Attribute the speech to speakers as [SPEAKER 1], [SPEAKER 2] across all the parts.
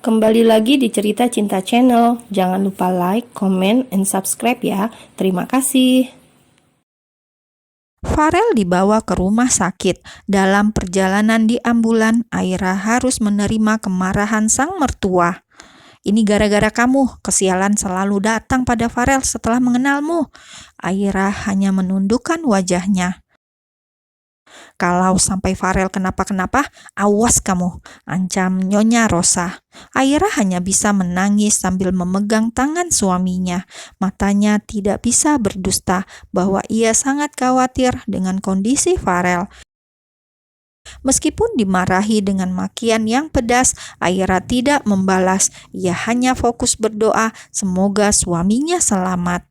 [SPEAKER 1] Kembali lagi di Cerita Cinta Channel. Jangan lupa like, comment, and subscribe ya. Terima kasih.
[SPEAKER 2] Farel dibawa ke rumah sakit. Dalam perjalanan di ambulan, Aira harus menerima kemarahan sang mertua. "Ini gara-gara kamu, kesialan selalu datang pada Farel setelah mengenalmu." Aira hanya menundukkan wajahnya. "Kalau sampai Farel kenapa-kenapa, awas kamu," ancam Nyonya Rosa. Aira hanya bisa menangis sambil memegang tangan suaminya. Matanya tidak bisa berdusta bahwa ia sangat khawatir dengan kondisi Farel. Meskipun dimarahi dengan makian yang pedas, Aira tidak membalas. Ia hanya fokus berdoa semoga suaminya selamat.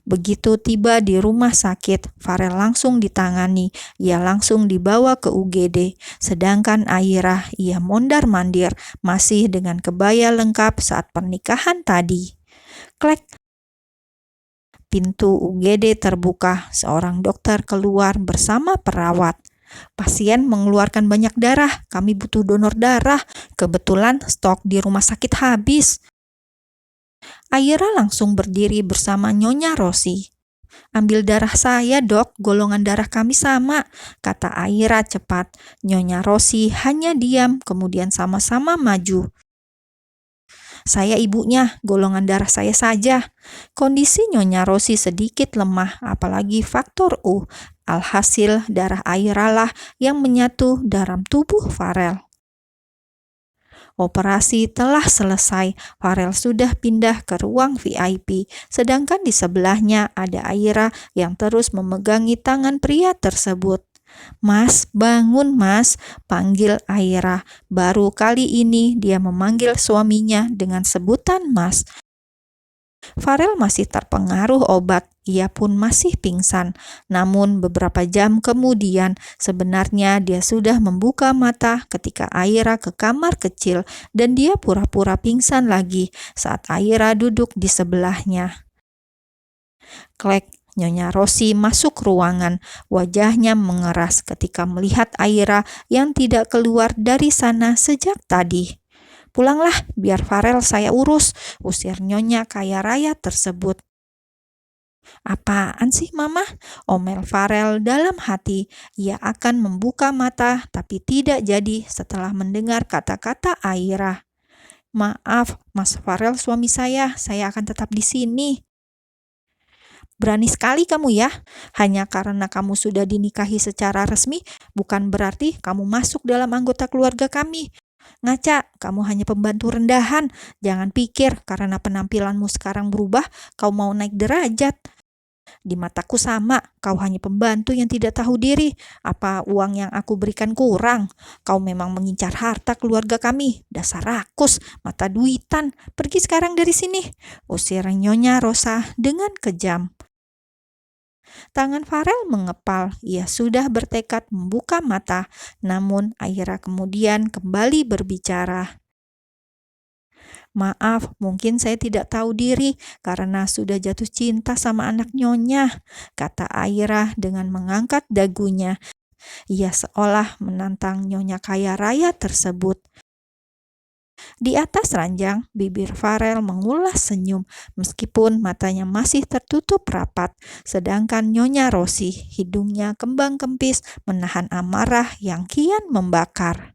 [SPEAKER 2] Begitu tiba di rumah sakit, Farel langsung ditangani. Ia langsung dibawa ke UGD. Sedangkan Aira, ia mondar-mandir, masih dengan kebaya lengkap saat pernikahan tadi. Klek. Pintu UGD terbuka. Seorang dokter keluar bersama perawat. "Pasien mengeluarkan banyak darah. Kami butuh donor darah. Kebetulan stok di rumah sakit habis." Aira langsung berdiri bersama Nyonya Rosi. "Ambil darah saya, Dok. Golongan darah kami sama," kata Aira cepat. Nyonya Rosi hanya diam, kemudian sama-sama maju. "Saya ibunya, golongan darah saya saja." Kondisi Nyonya Rosi sedikit lemah, apalagi faktor U. Alhasil, darah Aira lah yang menyatu dalam tubuh Farel. Operasi telah selesai. Farel sudah pindah ke ruang VIP, sedangkan di sebelahnya ada Aira yang terus memegangi tangan pria tersebut. "Mas, bangun Mas," panggil Aira. Baru kali ini dia memanggil suaminya dengan sebutan Mas. Farel masih terpengaruh obat, ia pun masih pingsan. Namun beberapa jam kemudian, sebenarnya dia sudah membuka mata ketika Aira ke kamar kecil dan dia pura-pura pingsan lagi saat Aira duduk di sebelahnya. Klek. Nyonya Rosi masuk ruangan. Wajahnya mengeras ketika melihat Aira yang tidak keluar dari sana sejak tadi. "Pulanglah, biar Farel saya urus," usir Nyonya kaya raya tersebut. "Apaan sih Mama?" omel Farel dalam hati. Ia akan membuka mata tapi tidak jadi setelah mendengar kata-kata Aira. "Maaf, Mas Farel suami saya akan tetap di sini." "Berani sekali kamu ya. Hanya karena kamu sudah dinikahi secara resmi, bukan berarti kamu masuk dalam anggota keluarga kami. Ngaca, kamu hanya pembantu rendahan. Jangan pikir karena penampilanmu sekarang berubah, kau mau naik derajat. Di mataku sama, kau hanya pembantu yang tidak tahu diri. Apa uang yang aku berikan kurang? Kau memang mengincar harta keluarga kami. Dasar rakus, mata duitan. Pergi sekarang dari sini," usir Nyonya Rosa dengan kejam. Tangan Farel mengepal. Ia sudah bertekad membuka mata. Namun Aira kemudian kembali berbicara. "Maaf, mungkin saya tidak tahu diri karena sudah jatuh cinta sama anak Nyonya," kata Aira dengan mengangkat dagunya. Ia seolah menantang Nyonya kaya raya tersebut. Di atas ranjang, bibir Farel mengulas senyum meskipun matanya masih tertutup rapat. Sedangkan Nyonya Rosi, hidungnya kembang kempis menahan amarah yang kian membakar.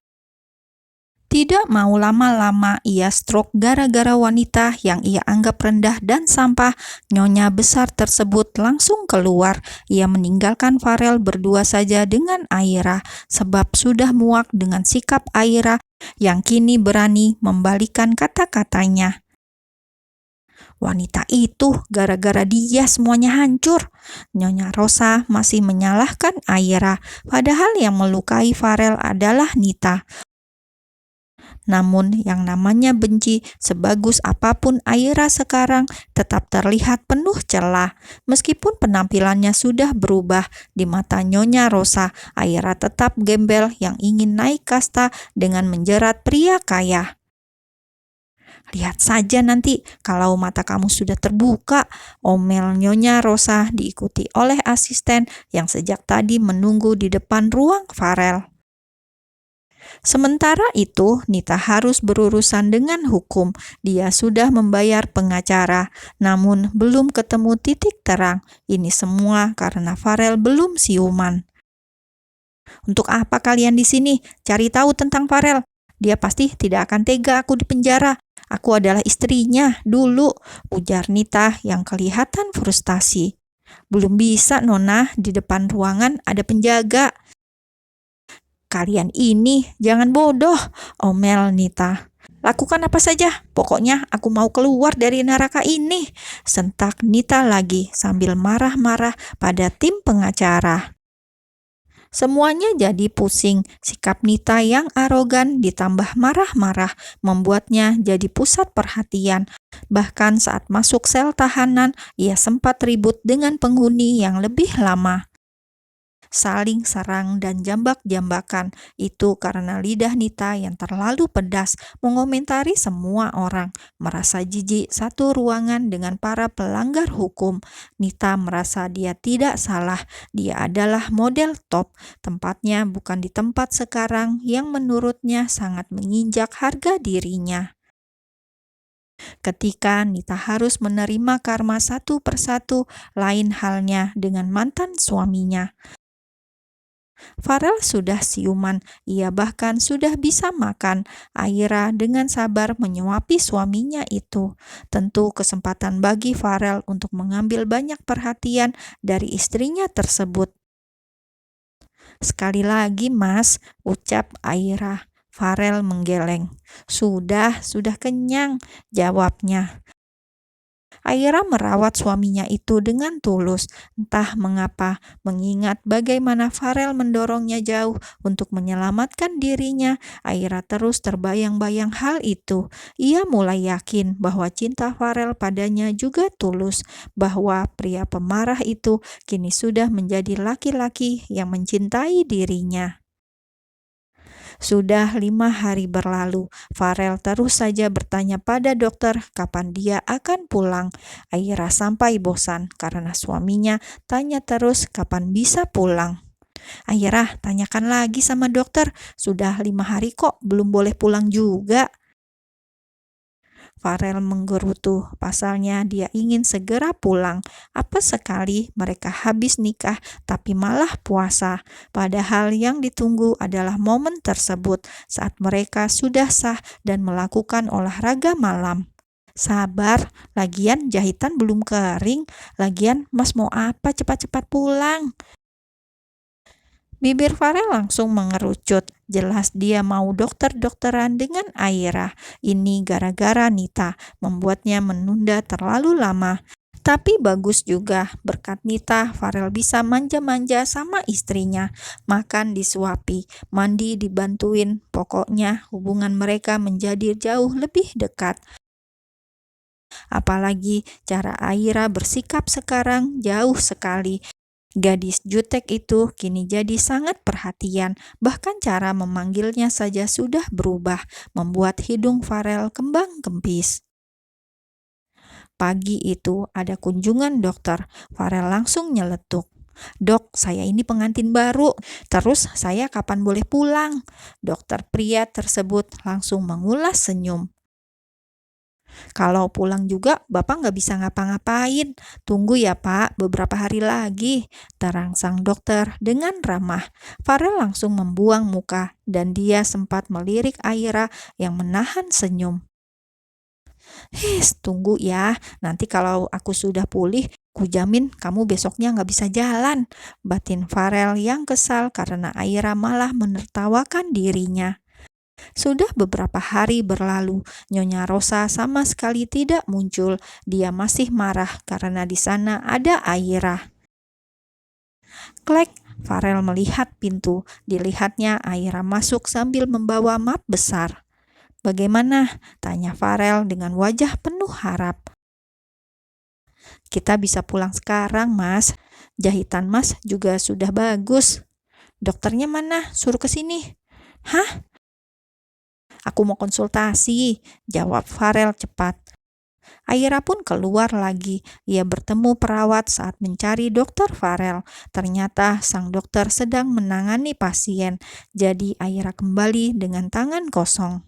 [SPEAKER 2] Tidak mau lama-lama ia stroke gara-gara wanita yang ia anggap rendah dan sampah. Nyonya besar tersebut langsung keluar. Ia meninggalkan Farel berdua saja dengan Aira sebab sudah muak dengan sikap Aira yang kini berani membalikan kata-katanya. "Wanita itu, gara-gara dia semuanya hancur." Nyonya Rosa masih menyalahkan Aira, padahal yang melukai Farel adalah Nita. Namun yang namanya benci, sebagus apapun Aira sekarang, tetap terlihat penuh celah. Meskipun penampilannya sudah berubah, di mata Nyonya Rosa, Aira tetap gembel yang ingin naik kasta dengan menjerat pria kaya. "Lihat saja nanti kalau mata kamu sudah terbuka," omel Nyonya Rosa diikuti oleh asisten yang sejak tadi menunggu di depan ruang Farel. Sementara itu, Nita harus berurusan dengan hukum. Dia sudah membayar pengacara, namun belum ketemu titik terang. Ini semua karena Farel belum siuman. "Untuk apa kalian di sini? Cari tahu tentang Farel. Dia pasti tidak akan tega aku di penjara. Aku adalah istrinya dulu," ujar Nita yang kelihatan frustasi. "Belum bisa, Nona. Di depan ruangan ada penjaga." "Kalian ini jangan bodoh," omel Nita. "Lakukan apa saja, pokoknya aku mau keluar dari neraka ini," sentak Nita lagi sambil marah-marah pada tim pengacara. Semuanya jadi pusing. Sikap Nita yang arogan ditambah marah-marah membuatnya jadi pusat perhatian. Bahkan saat masuk sel tahanan, ia sempat ribut dengan penghuni yang lebih lama. Saling serang dan jambak-jambakan. Itu karena lidah Nita yang terlalu pedas mengomentari semua orang. Merasa jijik satu ruangan dengan para pelanggar hukum. Nita merasa dia tidak salah. Dia adalah model top. Tempatnya bukan di tempat sekarang yang menurutnya sangat menginjak harga dirinya. Ketika Nita harus menerima karma satu persatu, lain halnya dengan mantan suaminya. Farel sudah siuman, ia bahkan sudah bisa makan. Aira dengan sabar menyuapi suaminya itu. Tentu kesempatan bagi Farel untuk mengambil banyak perhatian dari istrinya tersebut. "Sekali lagi, Mas," ucap Aira. Farel menggeleng. Sudah kenyang," jawabnya. Aira merawat suaminya itu dengan tulus. Entah mengapa, mengingat bagaimana Farel mendorongnya jauh untuk menyelamatkan dirinya, Aira terus terbayang-bayang hal itu. Ia mulai yakin bahwa cinta Farel padanya juga tulus, bahwa pria pemarah itu kini sudah menjadi laki-laki yang mencintai dirinya. Sudah 5 hari berlalu, Farel terus saja bertanya pada dokter kapan dia akan pulang. Aira sampai bosan karena suaminya tanya terus kapan bisa pulang. "Aira, tanyakan lagi sama dokter, sudah 5 hari kok belum boleh pulang juga." Farel menggerutu, pasalnya dia ingin segera pulang. Apa sekali mereka habis nikah tapi malah puasa. Padahal yang ditunggu adalah momen tersebut saat mereka sudah sah dan melakukan olahraga malam. "Sabar, lagian jahitan belum kering. Lagian Mas mau apa cepat-cepat pulang?" Bibir Farel langsung mengerucut. Jelas dia mau dokter-dokteran dengan Aira. Ini gara-gara Nita, membuatnya menunda terlalu lama. Tapi bagus juga, berkat Nita, Farel bisa manja-manja sama istrinya. Makan disuapi, mandi dibantuin. Pokoknya hubungan mereka menjadi jauh lebih dekat. Apalagi cara Aira bersikap sekarang jauh sekali. Gadis jutek itu kini jadi sangat perhatian, bahkan cara memanggilnya saja sudah berubah, membuat hidung Farel kembang kempis. Pagi itu ada kunjungan dokter. Farel langsung nyeletuk. "Dok, saya ini pengantin baru. Terus saya kapan boleh pulang?" Dokter pria tersebut langsung mengulas senyum. "Kalau pulang juga Bapak nggak bisa ngapa-ngapain. Tunggu ya Pak, beberapa hari lagi," terangsang dokter dengan ramah. Farel langsung membuang muka dan dia sempat melirik Aira yang menahan senyum. Tunggu ya, nanti kalau aku sudah pulih, kujamin kamu besoknya nggak bisa jalan," batin Farel yang kesal karena Aira malah menertawakan dirinya. Sudah beberapa hari berlalu, Nyonya Rosa sama sekali tidak muncul. Dia masih marah karena di sana ada Aira. Klek, Farel melihat pintu. Dilihatnya Aira masuk sambil membawa map besar. "Bagaimana?" tanya Farel dengan wajah penuh harap. "Kita bisa pulang sekarang, Mas. Jahitan Mas juga sudah bagus." "Dokternya mana? Suruh ke sini." "Hah? Aku mau konsultasi," jawab Farel cepat. Aira pun keluar lagi. Ia bertemu perawat saat mencari Dokter Farel. Ternyata sang dokter sedang menangani pasien. Jadi Aira kembali dengan tangan kosong.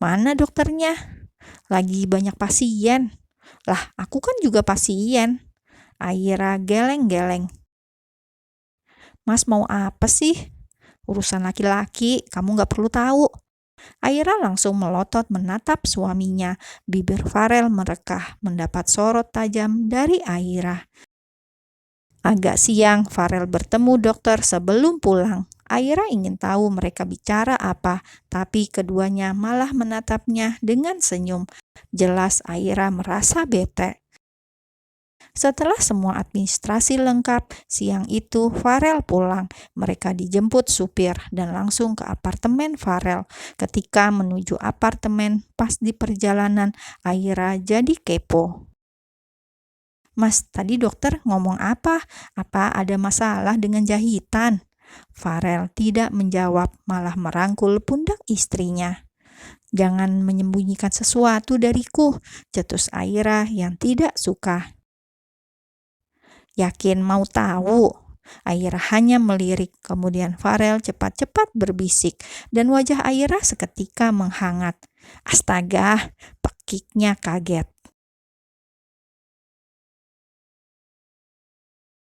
[SPEAKER 2] Mana dokternya? Lagi banyak pasien. Lah, aku kan juga pasien. Aira geleng-geleng. Mas mau apa sih? Urusan laki-laki, kamu gak perlu tahu. Aira langsung melotot menatap suaminya. Bibir Farel merekah mendapat sorot tajam dari Aira. Agak siang, Farel bertemu dokter sebelum pulang. Aira ingin tahu mereka bicara apa, tapi keduanya malah menatapnya dengan senyum. Jelas Aira merasa bete. Setelah semua administrasi lengkap, siang itu Farel pulang. Mereka dijemput supir dan langsung ke apartemen Farel. Ketika menuju apartemen, pas di perjalanan, Aira jadi kepo. Mas, tadi dokter ngomong apa? Apa ada masalah dengan jahitan? Farel tidak menjawab, malah merangkul pundak istrinya. Jangan menyembunyikan sesuatu dariku, cetus Aira yang tidak suka. Yakin mau tahu? Aira hanya melirik, kemudian Farel cepat-cepat berbisik, dan wajah Aira seketika menghangat. Astaga, pekiknya kaget.